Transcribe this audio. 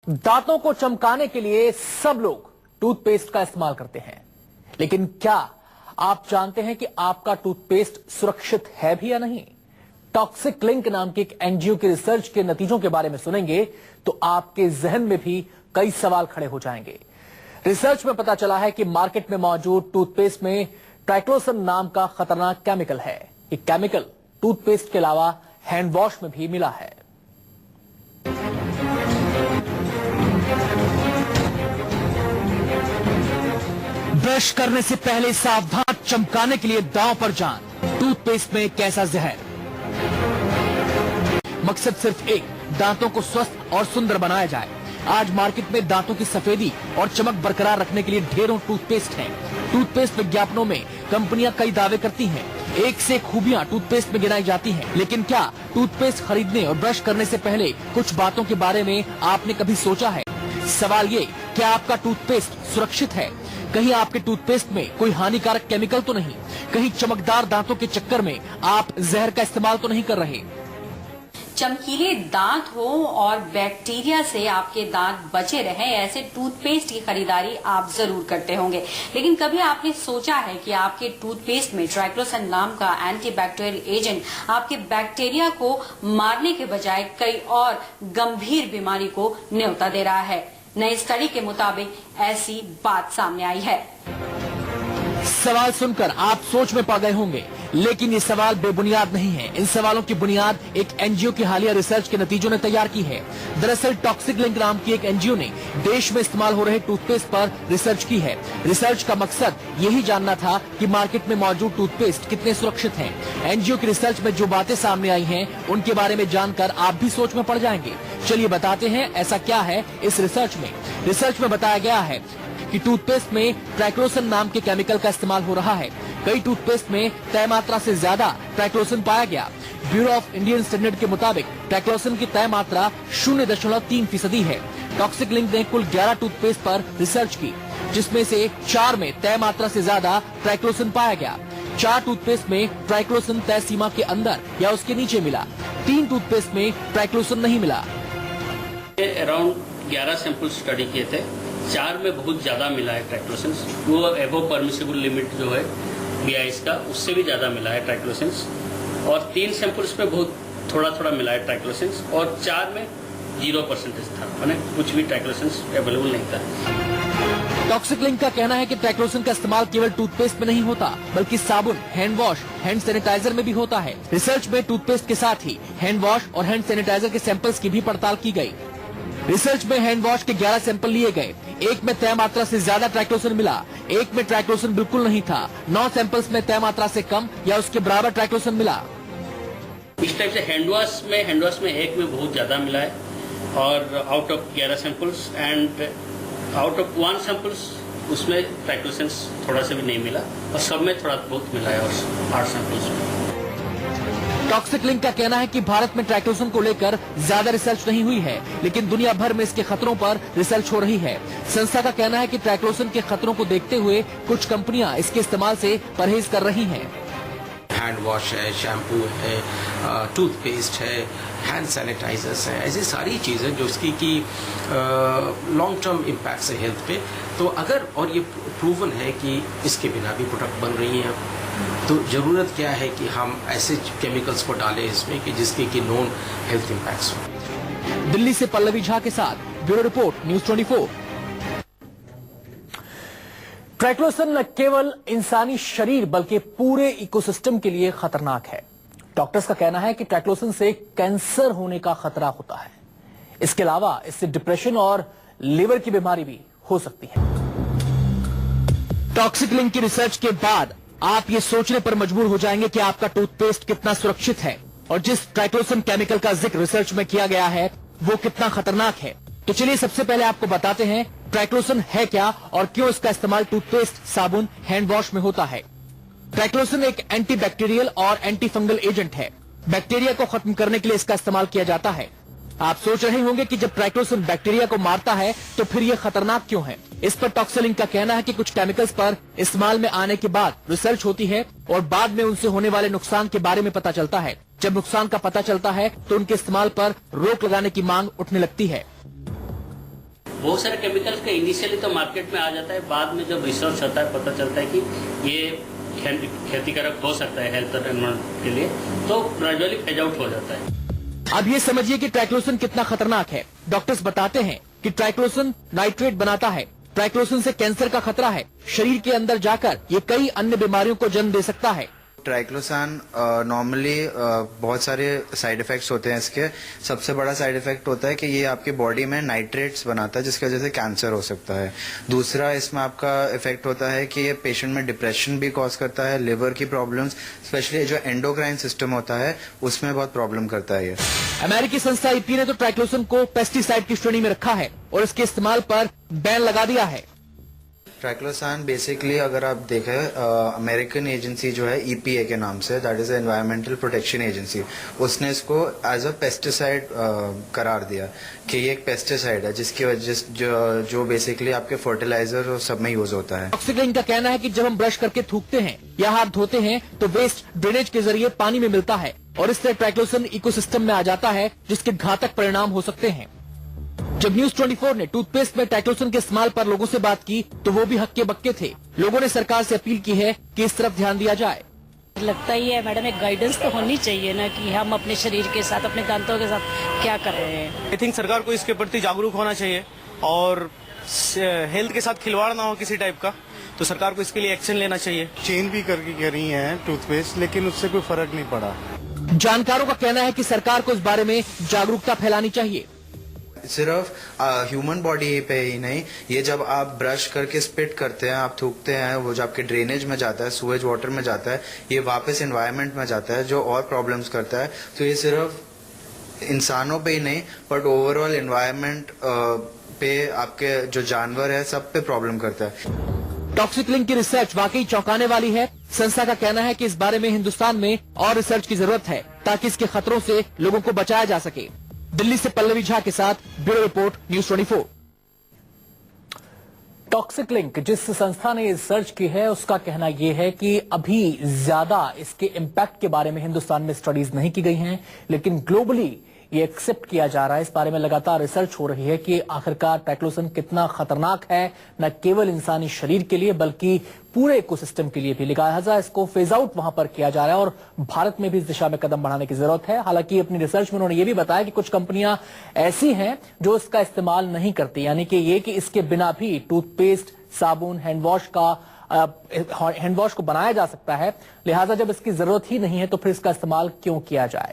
दांतों को चमकाने के लिए सब लोग टूथपेस्ट का इस्तेमाल करते हैं, लेकिन क्या आप जानते हैं कि आपका टूथपेस्ट सुरक्षित है भी या नहीं? टॉक्सिक लिंक नाम की एक एनजीओ की रिसर्च के नतीजों के बारे में सुनेंगे तो आपके जहन में भी कई सवाल खड़े हो जाएंगे। रिसर्च में पता चला है कि मार्केट में मौजूद टूथपेस्ट में ट्राइक्लोसन नाम का खतरनाक केमिकल है। ये केमिकल टूथपेस्ट के अलावा हैंड वॉश में भी मिला है। ब्रश करने से पहले सावधान, चमकाने के लिए दांव पर जान। टूथपेस्ट में कैसा जहर? मकसद सिर्फ एक, दांतों को स्वस्थ और सुंदर बनाया जाए। आज मार्केट में दांतों की सफेदी और चमक बरकरार रखने के लिए ढेरों टूथपेस्ट हैं। टूथपेस्ट विज्ञापनों में कंपनियां कई दावे करती हैं, एक से खूबियां टूथपेस्ट में गिनाई जाती हैं, लेकिन क्या टूथपेस्ट खरीदने और ब्रश करने से पहले कुछ बातों के बारे में आपने कभी सोचा है? सवाल ये, क्या आपका टूथपेस्ट सुरक्षित है? कहीं आपके टूथपेस्ट में कोई हानिकारक केमिकल तो नहीं? कहीं चमकदार दांतों के चक्कर में आप जहर का इस्तेमाल तो नहीं कर रहे? चमकीले दांत हो और बैक्टीरिया से आपके दांत बचे रहें, ऐसे टूथपेस्ट की खरीदारी आप जरूर करते होंगे। लेकिन कभी आपने सोचा है कि आपके टूथपेस्ट में ट्राइक्लोसन नाम का एंटीबैक्टीरियल एजेंट आपके बैक्टीरिया को मारने के बजाय कई और गंभीर बीमारी को न्योता दे रहा है? नई स्टडी के मुताबिक ऐसी बात सामने आई है। सवाल सुनकर आप सोच में पड़ गए होंगे, लेकिन ये सवाल बेबुनियाद नहीं है। इन सवालों की बुनियाद एक एनजीओ की हालिया रिसर्च के नतीजों ने तैयार की है। दरअसल टॉक्सिक लिंक नाम की एक एनजीओ ने देश में इस्तेमाल हो रहे टूथपेस्ट पर रिसर्च की है। रिसर्च का मकसद यही जानना था कि मार्केट में मौजूद टूथपेस्ट कितने सुरक्षित हैं। एनजीओ की रिसर्च में जो बातें सामने आई हैं, उनके बारे में जानकर आप भी सोच में पड़ जाएंगे। चलिए बताते हैं ऐसा क्या है इस रिसर्च में। रिसर्च में बताया गया है कि टूथपेस्ट में ट्राइक्लोसन नाम के केमिकल का इस्तेमाल हो रहा है। कई टूथपेस्ट में तय मात्रा से ज्यादा ट्राइक्लोसन पाया गया। ब्यूरो ऑफ इंडियन स्टैंडर्ड के मुताबिक ट्राइक्लोसन की तय मात्रा 0.3% है। टॉक्सिक लिंक ने कुल 11 टूथपेस्ट पर रिसर्च की, जिसमें से 4 में तय मात्रा से ज्यादा ट्राइक्लोसन पाया गया। 4 टूथपेस्ट में ट्राइक्लोसन तय सीमा के अंदर या उसके नीचे मिला। 3 टूथपेस्ट में ट्राइक्लोसन नहीं मिला। अराउंड 11 सैंपल स्टडी किए थे, 4 में बहुत ज्यादा मिला है ट्राइक्लोसन। वो एबो परमिसिबल लिमिट जो है BIS का, उससे भी ज्यादा मिला है ट्राइक्लोसन। और 3 सैंपल्स में बहुत थोड़ा थोड़ा मिला है ट्राइक्लोसन, और 4 में 0% था, माने कुछ भी ट्राइक्लोसन अवेलेबल नहीं था। टॉक्सिक लिंक का कहना है कि ट्राइक्लोसन का इस्तेमाल केवल टूथपेस्ट में नहीं होता, बल्कि साबुन, हैंड वॉश, हैंड सैनिटाइजर में भी होता है। रिसर्च में टूथपेस्ट के साथ ही हैंड वॉश और हैंड सैनिटाइजर के सैंपल्स की भी पड़ताल की गई। रिसर्च में हैंड वॉश के 11 सैंपल लिए गए। एक में तय मात्रा से ज्यादा ट्राइक्लोसन मिला, एक में ट्राइक्लोसन बिल्कुल नहीं था। 9 सैंपल्स में तय मात्रा से कम या उसके बराबर ट्राइक्लोसन मिला। इस टाइप से हैंड वॉश में एक में बहुत ज्यादा मिला है, और out of 11 samples and out of 1 samples उसमें ट्राइक्लोसन थोड़ा सा भी नहीं मिला, और सब में थोड़ा बहुत मिला है, और 8 सैंपल्स में। टॉक्सिक लिंक का कहना है कि भारत में ट्राइक्लोसन को लेकर ज्यादा रिसर्च नहीं हुई है, लेकिन दुनिया भर में इसके खतरों पर रिसर्च हो रही है। संस्था का कहना है कि ट्राइक्लोसन के खतरों को देखते हुए कुछ कंपनियां इसके इस्तेमाल से परहेज कर रही हैं। हैंड वॉश है, शैम्पू है, टूथपेस्ट है, हैंड सैनिटाइजर्स हैं, ऐसी सारी चीज़ें जो इसकी की लॉन्ग टर्म इम्पैक्ट है हेल्थ पे। तो अगर और ये प्रूवन है कि इसके बिना भी प्रोडक्ट बन रही हैं, तो ज़रूरत क्या है कि हम ऐसे केमिकल्स को डालें इसमें कि जिसके कि नॉन हेल्थ इम्पैक्ट्स हो। दिल्ली से पल्लवी झा के साथ ब्यूरो रिपोर्ट, न्यूज़ 24। ट्राइक्लोसन न केवल इंसानी शरीर बल्कि पूरे इकोसिस्टम के लिए खतरनाक है। डॉक्टर्स का कहना है कि ट्राइक्लोसन से कैंसर होने का खतरा होता है। इसके अलावा इससे डिप्रेशन और लिवर की बीमारी भी हो सकती है। टॉक्सिक लिंक की रिसर्च के बाद आप ये सोचने पर मजबूर हो जाएंगे कि आपका टूथपेस्ट कितना सुरक्षित है, और जिस ट्राइक्लोसन केमिकल का जिक्र रिसर्च में किया गया है वो कितना खतरनाक है। तो चलिए सबसे पहले आपको बताते हैं ट्राइक्लोसन है क्या और क्यों इसका इस्तेमाल टूथपेस्ट, साबुन, हैंड वॉश में होता है। ट्राइक्लोसन एक एंटीबैक्टीरियल और एंटी फंगल एजेंट है। बैक्टीरिया को खत्म करने के लिए इसका इस्तेमाल किया जाता है। आप सोच रहे होंगे कि जब ट्राइक्लोसन बैक्टीरिया को मारता है तो फिर यह खतरनाक क्यों है। इस पर टॉक्सिक लिंक का कहना है कि कुछ केमिकल्स पर इस्तेमाल में आने के बाद रिसर्च होती है और बाद में उनसे होने वाले नुकसान के बारे में पता चलता है। जब नुकसान का पता चलता है तो उनके इस्तेमाल पर रोक लगाने की मांग उठने लगती है। बहुत सारे केमिकल्स का इनिशियली तो मार्केट में आ जाता है, बाद में जब रिसर्च होता है पता चलता है कि ये क्षतिकारक हो सकता है हेल्थ और एनवायरमेंट के लिए, तो ग्रेजुअली फेज आउट हो जाता है। अब ये समझिए कि ट्राइक्लोसन कितना खतरनाक है। डॉक्टर्स बताते हैं कि ट्राइक्लोसन नाइट्रेट बनाता है। ट्राइक्लोसन से कैंसर का खतरा है। शरीर के अंदर जाकर ये कई अन्य बीमारियों को जन्म दे सकता है। ट्राइक्लोसान नॉर्मली बहुत सारे साइड इफेक्ट्स होते हैं इसके। सबसे बड़ा साइड इफेक्ट होता है कि ये आपकी बॉडी में नाइट्रेट्स बनाता है, जिसकी वजह से कैंसर हो सकता है। दूसरा इसमें आपका इफेक्ट होता है कि ये पेशेंट में डिप्रेशन भी कॉज करता है, लिवर की प्रॉब्लम्स, स्पेशली जो एंडोक्राइन सिस्टम होता है उसमें बहुत प्रॉब्लम करता है ये। अमेरिकी संस्था ईपी ने तो ट्राइक्लोसन को पेस्टिसाइड की श्रेणी में रखा है और इसके इस्तेमाल पर बैन लगा दिया है। ट्राइक्लोसान बेसिकली अगर आप देखें, अमेरिकन एजेंसी जो है ईपीए के नाम से, that is environmental protection agency, उसने इसको एज अ पेस्टिसाइड करार दिया कि ये एक पेस्टिसाइड है जिसकी वजह जो बेसिकली आपके फर्टिलाइजर और सब में यूज होता है। टॉक्सिक लिंक का कहना है कि जब हम ब्रश करके थूकते हैं या हाथ धोते हैं तो वेस्ट ड्रेनेज के जरिए पानी में मिलता है और इससे ट्राइक्लोसन इकोसिस्टम में आ जाता है, जिसके घातक परिणाम हो सकते हैं। जब न्यूज 24 ने टूथपेस्ट में ट्राइक्लोसन के इस्तेमाल पर लोगों से बात की तो वो भी हक्के बक्के थे। लोगों ने सरकार से अपील की है कि इस तरफ ध्यान दिया जाए। लगता ही है मैडम, एक गाइडेंस तो होनी चाहिए ना कि हम अपने शरीर के साथ, अपने दांतों के साथ क्या कर रहे हैं। आई थिंक सरकार को इसके प्रति जागरूक होना चाहिए और हेल्थ के साथ खिलवाड़ ना हो किसी टाइप का, तो सरकार को इसके लिए एक्शन लेना चाहिए। चेंज भी करके कर रही है टूथपेस्ट, लेकिन उससे कोई फर्क नहीं पड़ा। जानकारों का कहना है कि सरकार को इस बारे में जागरूकता फैलानी चाहिए। सिर्फ ह्यूमन बॉडी पे ही नहीं, ये जब आप ब्रश करके स्पिट करते हैं, आप थूकते हैं, वो जो आपके ड्रेनेज में जाता है, सुएज वाटर में जाता है, ये वापस एनवायरनमेंट में जाता है जो और प्रॉब्लम्स करता है। तो ये सिर्फ इंसानों पे ही नहीं बट ओवरऑल एनवायरनमेंट पे, आपके जो जानवर है सब पे प्रॉब्लम करता है। टॉक्सिक लिंक की रिसर्च वाकई चौंकाने वाली है। संस्था का कहना है कि इस बारे में हिंदुस्तान में और रिसर्च की जरूरत है ताकि इसके खतरों से लोगों को बचाया जा सके। दिल्ली से पल्लवी झा के साथ bureau report, news 24। Toxic link जिस संस्था ने रिसर्च की है उसका कहना यह है कि अभी ज्यादा इसके इम्पैक्ट के बारे में हिंदुस्तान में स्टडीज नहीं की गई हैं, लेकिन ग्लोबली ये एक्सेप्ट किया जा रहा है। इस बारे में लगातार रिसर्च हो रही है कि आखिरकार ट्राइक्लोसन कितना खतरनाक है, न केवल इंसानी शरीर के लिए बल्कि पूरे इकोसिस्टम के लिए भी। लिहाजा इसको फेज आउट वहां पर किया जा रहा है और भारत में भी इस दिशा में कदम बढ़ाने की जरूरत है। हालांकि अपनी रिसर्च में उन्होंने ये भी बताया कि कुछ कंपनियां ऐसी हैं जो इसका इस्तेमाल नहीं करती, यानी कि ये कि इसके बिना भी टूथपेस्ट, साबुन, हैंडवॉश को बनाया जा सकता है। लिहाजा जब इसकी जरूरत ही नहीं है तो फिर इसका इस्तेमाल क्यों किया जाए।